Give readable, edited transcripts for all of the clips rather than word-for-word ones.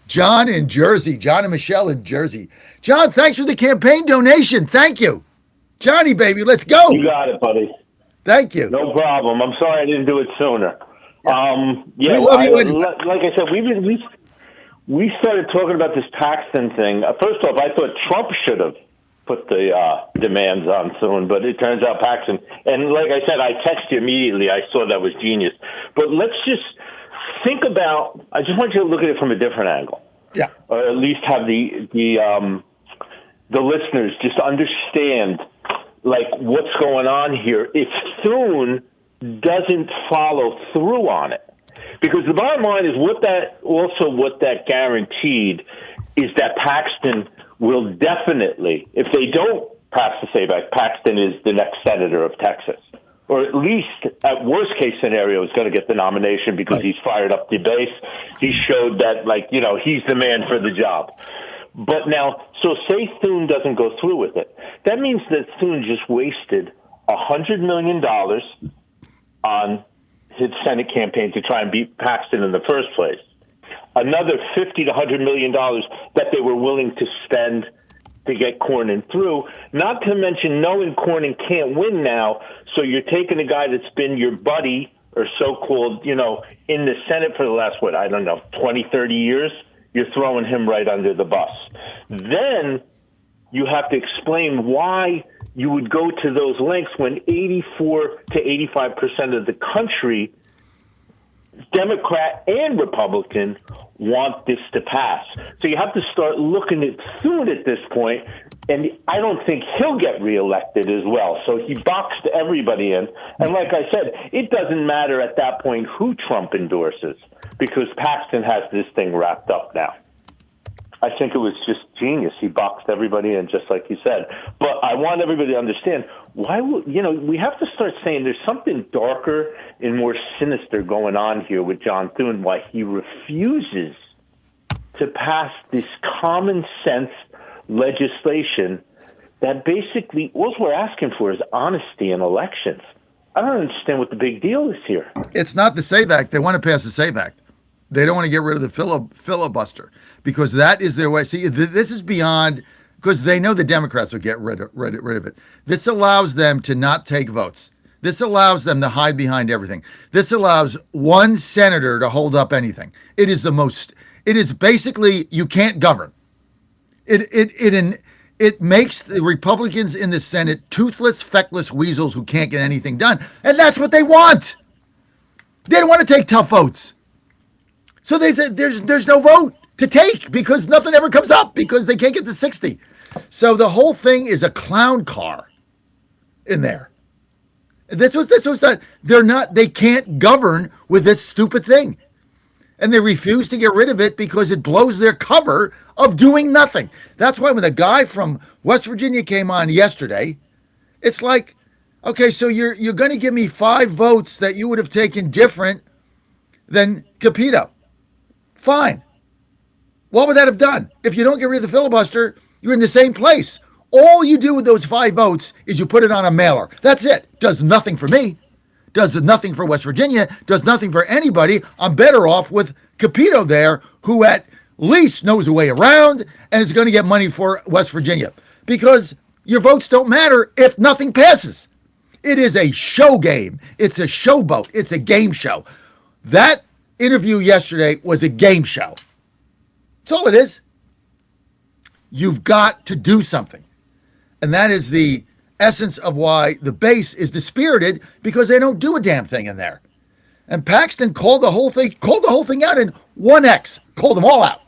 John in Jersey. John and Michelle in Jersey. John, thanks for the campaign donation. Thank you. Johnny, baby, let's You go. got it, buddy. Thank you. No problem. I'm sorry I didn't do it sooner. We love you anyway. Like I said, we started talking about this Paxton thing. First off, I thought Trump should have put the demands on soon, but it turns out Paxton. And like I said, I texted you immediately. I saw that was genius. But let's just think about. I just want you to look at it from a different angle, Yeah. or at least have the listeners just understand like what's going on here. If Thune doesn't follow through on it, because the bottom line is what that guaranteed is that Paxton will definitely, if they don't pass the SABEC, Paxton is the next senator of Texas, or at least at worst case scenario is going to get the nomination because he's fired up the base. He showed that he's the man for the job. But now, so say Thune doesn't go through with it. That means that Thune just wasted $100 million on his Senate campaign to try and beat Paxton in the first place. Another $50 to $100 million that they were willing to spend to get Cornyn through, not to mention knowing Cornyn can't win now, so you're taking a guy that's been your buddy or so-called, in the Senate for the last, 20, 30 years, you're throwing him right under the bus. Then you have to explain why you would go to those lengths when 84 to 85% of the country, Democrat and Republican, want this to pass. So you have to start looking at Thune at this point, and I don't think he'll get reelected as well. So he boxed everybody in. And like I said, it doesn't matter at that point who Trump endorses, because Paxton has this thing wrapped up now. I think it was just genius. He boxed everybody in, just like you said. But I want everybody to understand why we have to start saying there's something darker and more sinister going on here with John Thune, why he refuses to pass this common sense legislation that basically all we're asking for is honesty in elections. I don't understand what the big deal is here. It's not the SAVE Act. They want to pass the SAVE Act. They don't want to get rid of the filibuster because that is their way. See, this is beyond, because they know the Democrats will get rid of it. This allows them to not take votes. This allows them to hide behind everything. This allows one senator to hold up anything. It is basically, you can't govern. It makes the Republicans in the Senate toothless, feckless weasels who can't get anything done. And that's what they want. They don't want to take tough votes. So they said there's no vote to take because nothing ever comes up because they can't get to 60. So the whole thing is a clown car in there. This was not, they can't govern with this stupid thing. And they refuse to get rid of it because it blows their cover of doing nothing. That's why when the guy from West Virginia came on yesterday, it's like, okay, so you're going to give me 5 votes that you would have taken different than Capito. Fine. What would that have done? If you don't get rid of the filibuster, you're in the same place. All you do with those 5 votes is you put it on a mailer. That's it. Does nothing for me. Does nothing for West Virginia. Does nothing for anybody. I'm better off with Capito there, who at least knows a way around and is going to get money for West Virginia. Because your votes don't matter if nothing passes. It is a show game. It's a showboat. It's a game show. That interview yesterday was a game show. That's all it is. You've got to do something. And that is the essence of why the base is dispirited, because they don't do a damn thing in there. And Paxton called the whole thing out in 1X, called them all out.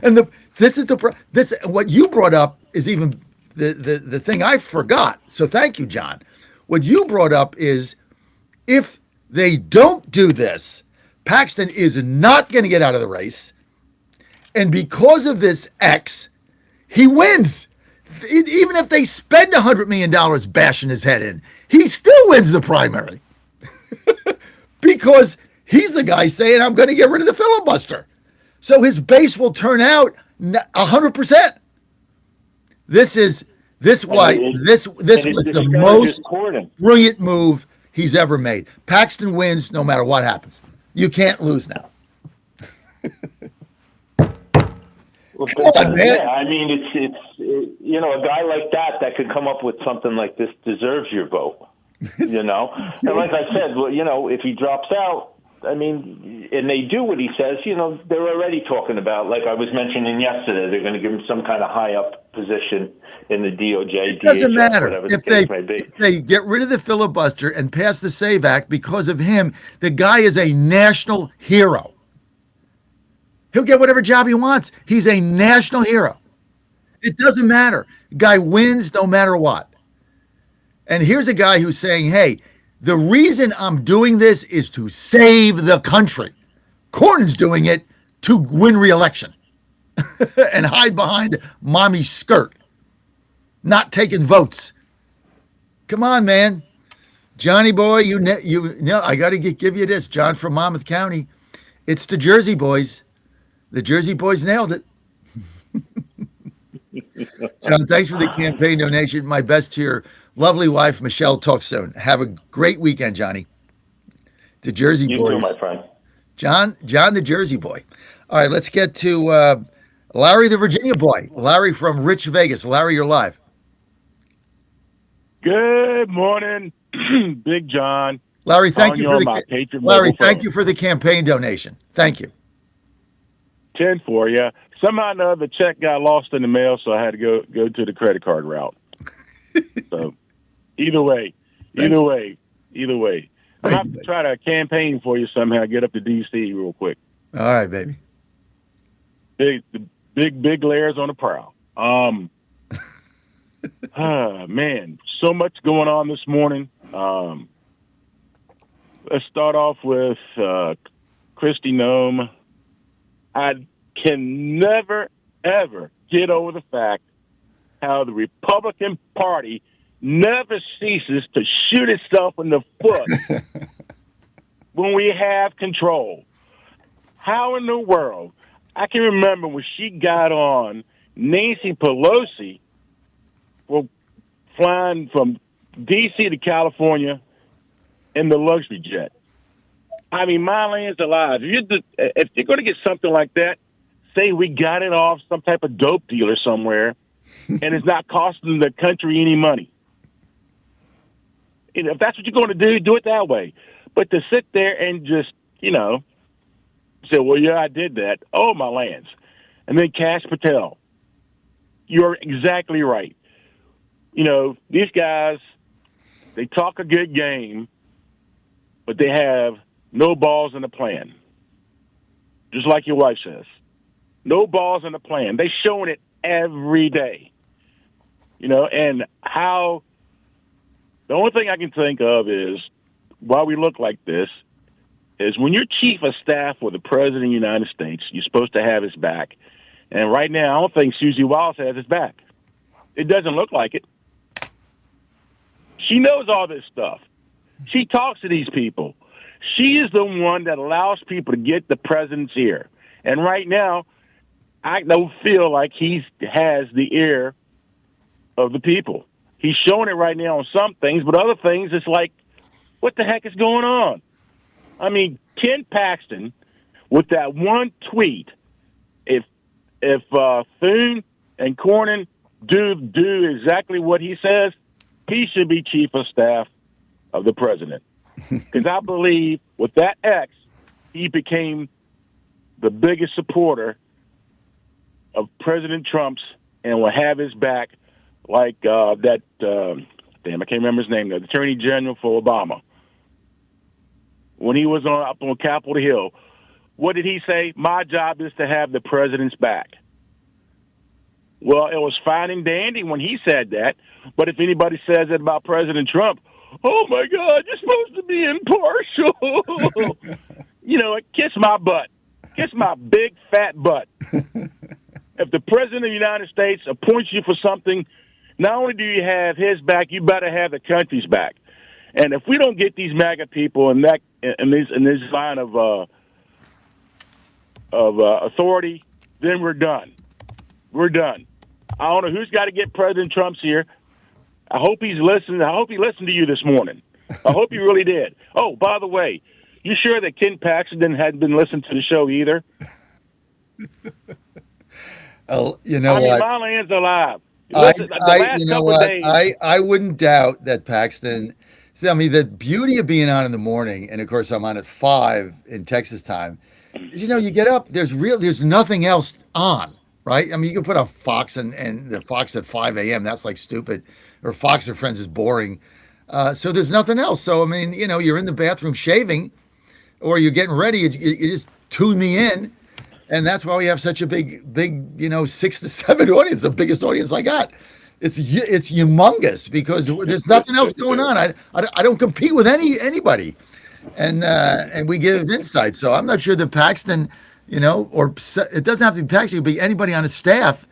And what you brought up is even the thing I forgot. So thank you, John. What you brought up is if they don't do this, Paxton is not going to get out of the race. And because of this X, he wins. Even if they spend $100 million bashing his head in, he still wins the primary. Because he's the guy saying, I'm going to get rid of the filibuster. So his base will turn out 100%. This was the most brilliant move he's ever made. Paxton wins no matter what happens. You can't lose now. Come on, man. Yeah, I mean, it's you know, a guy like that could come up with something like this deserves your vote. You know, and like I said, well, you know, if he drops out, I mean, and they do what he says, you know, they're already talking about, like I was mentioning yesterday, they're going to give him some kind of high up position in the DOJ, It doesn't DHS, matter whatever the if case may be. they get rid of the filibuster and pass the SAVE Act because of him. The guy is a national hero. He'll get whatever job he wants. He's a national hero. It doesn't matter. Guy wins no matter what. And here's a guy who's saying, hey, the reason I'm doing this is to save the country. Cornyn's doing it to win re-election and hide behind mommy's skirt, not taking votes. Come on, man. Johnny boy, you know, I got to give you this. John from Monmouth County. It's the Jersey boys. The Jersey boys nailed it. John, thanks for the campaign donation. My best to your lovely wife, Michelle. Talk soon. Have a great weekend, Johnny. The Jersey You boys. too, my friend. John, the Jersey boy. All right, let's get to Larry, the Virginia boy. Larry from Rich Vegas. Larry, you're live. Good morning, Big John. Larry, thank you for the for the campaign donation. Thank you. 10 for you. Somehow or another, the check got lost in the mail, so I had to go to the credit card route. So either way. I'm going to have to try to campaign for you somehow, get up to D.C. real quick. All right, baby. Big layers on the prowl. Man, so much going on this morning. Let's start off with Kristi Noem. I can never, ever get over the fact how the Republican Party never ceases to shoot itself in the foot when we have control. How in the world? I can remember when she got on Nancy Pelosi for flying from D.C. to California in the luxury jet. I mean, my land's alive. If you're going to get something like that, say we got it off some type of dope dealer somewhere, and it's not costing the country any money. If that's what you're going to do it that way. But to sit there and just, say, well, yeah, I did that. Oh, my lands. And then Cash Patel. You're exactly right. These guys, they talk a good game, but they have no balls in the plan. Just like your wife says. No balls in the plan. They're showing it every day. And how the only thing I can think of is why we look like this is when you're chief of staff for the president of the United States, you're supposed to have his back. And right now, I don't think Susie Wiles has his back. It doesn't look like it. She knows all this stuff. She talks to these people. She is the one that allows people to get the president's ear. And right now, I don't feel like he has the ear of the people. He's showing it right now on some things, but other things, it's like, what the heck is going on? I mean, Ken Paxton, with that one tweet, if Thune and Cornyn do exactly what he says, he should be chief of staff of the president. Because I believe with that X, he became the biggest supporter of President Trump's and will have his back like I can't remember his name, the Attorney General for Obama. When he was up on Capitol Hill, what did he say? My job is to have the president's back. Well, it was fine and dandy when he said that, but if anybody says it about President Trump, oh my God, you're supposed to be impartial. Kiss my butt. Kiss my big fat butt. If the president of the United States appoints you for something, not only do you have his back, you better have the country's back. And if we don't get these MAGA people in this line of authority, then we're done. We're done. I don't know who's got to get President Trump's here. I hope he's listening. I hope he listened to you this morning. I hope he really did. Oh, by the way, you sure that Ken Paxton hadn't been listening to the show either? Oh, you I know mean, what? my land's alive. Listen, the last You know couple of what? days, I wouldn't doubt that Paxton. See, I mean, the beauty of being on in the morning, and of course, I'm on at 5 in Texas time, is you get up. There's nothing else on, right? I mean, you can put a Fox and the Fox at 5 a.m. That's like stupid, or Fox and Friends is boring. So there's nothing else. So I mean, you're in the bathroom shaving, or you're getting ready. You just tune me in, and that's why we have such a big 6 to 7 audience, the biggest audience I got. It's humongous because there's nothing else going on. I don't compete with anybody, and we give insight. So I'm not sure that Paxton, it doesn't have to be Paxton, it could be anybody on his staff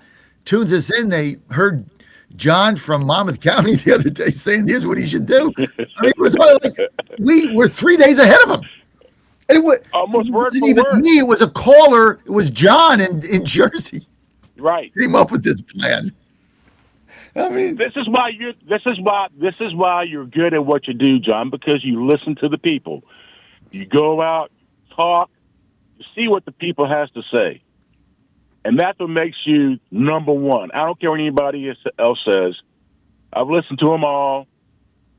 tunes us in. They heard John from Monmouth County the other day saying here's what he should do. I mean, it was like we were 3 days ahead of him. And it almost word wasn't for even word. me. It was a caller. It was John in Jersey. Right. Came up with this plan. I mean, This is why you're good at what you do, John, because you listen to the people. You go out, talk, you see what the people has to say. And that's what makes you number one. I don't care what anybody else says. I've listened to them all.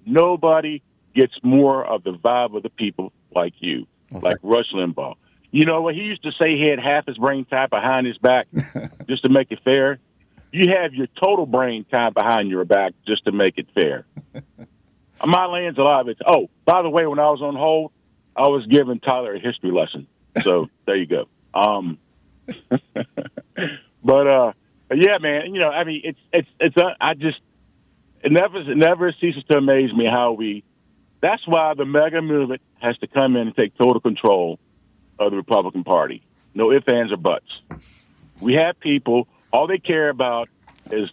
Nobody gets more of the vibe of the people like you, like Rush Limbaugh. You know what? He used to say he had half his brain tied behind his back just to make it fair. You have your total brain tied behind your back just to make it fair. My land's alive. By the way, when I was on hold, I was giving Tyler a history lesson. So there you go. But yeah, man. I mean, it never ceases to amaze me how That's why the mega movement has to come in and take total control of the Republican Party. No ifs, ands, or buts. We have people. All they care about is,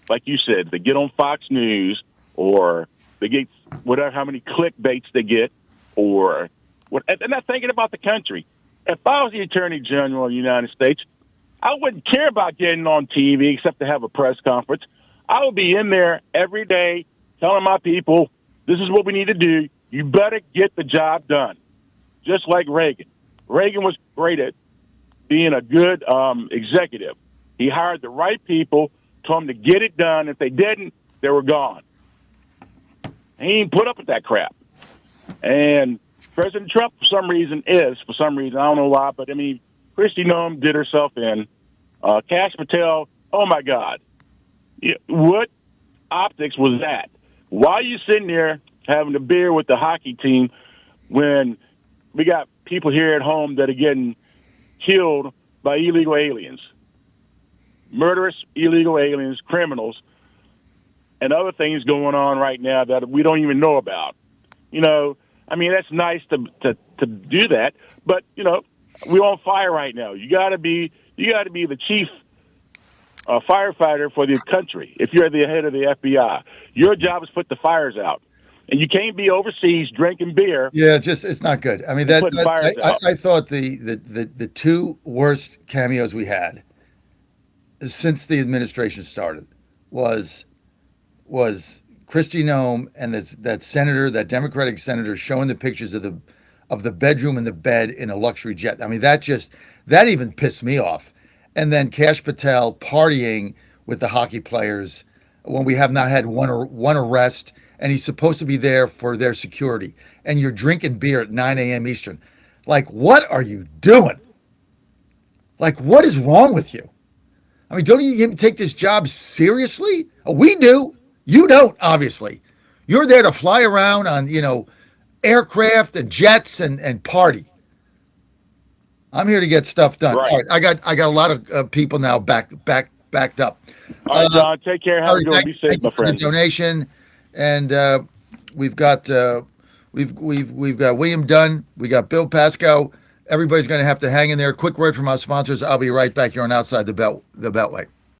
like you said, they get on Fox News or they get how many clickbaits they get, or what. They're not thinking about the country. If I was the Attorney General of the United States, I wouldn't care about getting on TV except to have a press conference. I would be in there every day telling my people, this is what we need to do. You better get the job done. Just like Reagan. Reagan was great at being a good executive. He hired the right people, told them to get it done. If they didn't, they were gone. He didn't put up with that crap. And President Trump, for some reason, I don't know why, but I mean, Kristi Noem did herself in. Kash Patel, oh my God. What optics was that? Why are you sitting there having a beer with the hockey team when we got people here at home that are getting killed by illegal aliens? Murderous illegal aliens, criminals, and other things going on right now that we don't even know about. I mean, that's nice to do that, but we're on fire right now. You got to be the chief firefighter for the country. If you're the head of the FBI, your job is to put the fires out, and you can't be overseas drinking beer. Yeah, it's not good. I mean, I thought the two worst cameos we had since the administration started was Kristi Noem and that senator, that Democratic senator, showing the pictures of the bedroom and the bed in a luxury jet. I mean, that even pissed me off. And then Kash Patel partying with the hockey players when we have not had one arrest, and he's supposed to be there for their security. And you're drinking beer at 9 a.m. Eastern. Like, what are you doing? Like, what is wrong with you? I mean, don't you even take this job seriously? Oh, we do. You don't, obviously. You're there to fly around on, aircraft and jets and party. I'm here to get stuff done. Right. All right, I got a lot of people now backed up. All right, John, take care. How are you doing? Be safe, my friend. Donation, and we've got William Dunn. We got Bill Pasco. Everybody's going to have to hang in there. Quick word from our sponsors. I'll be right back here on Outside the Beltway.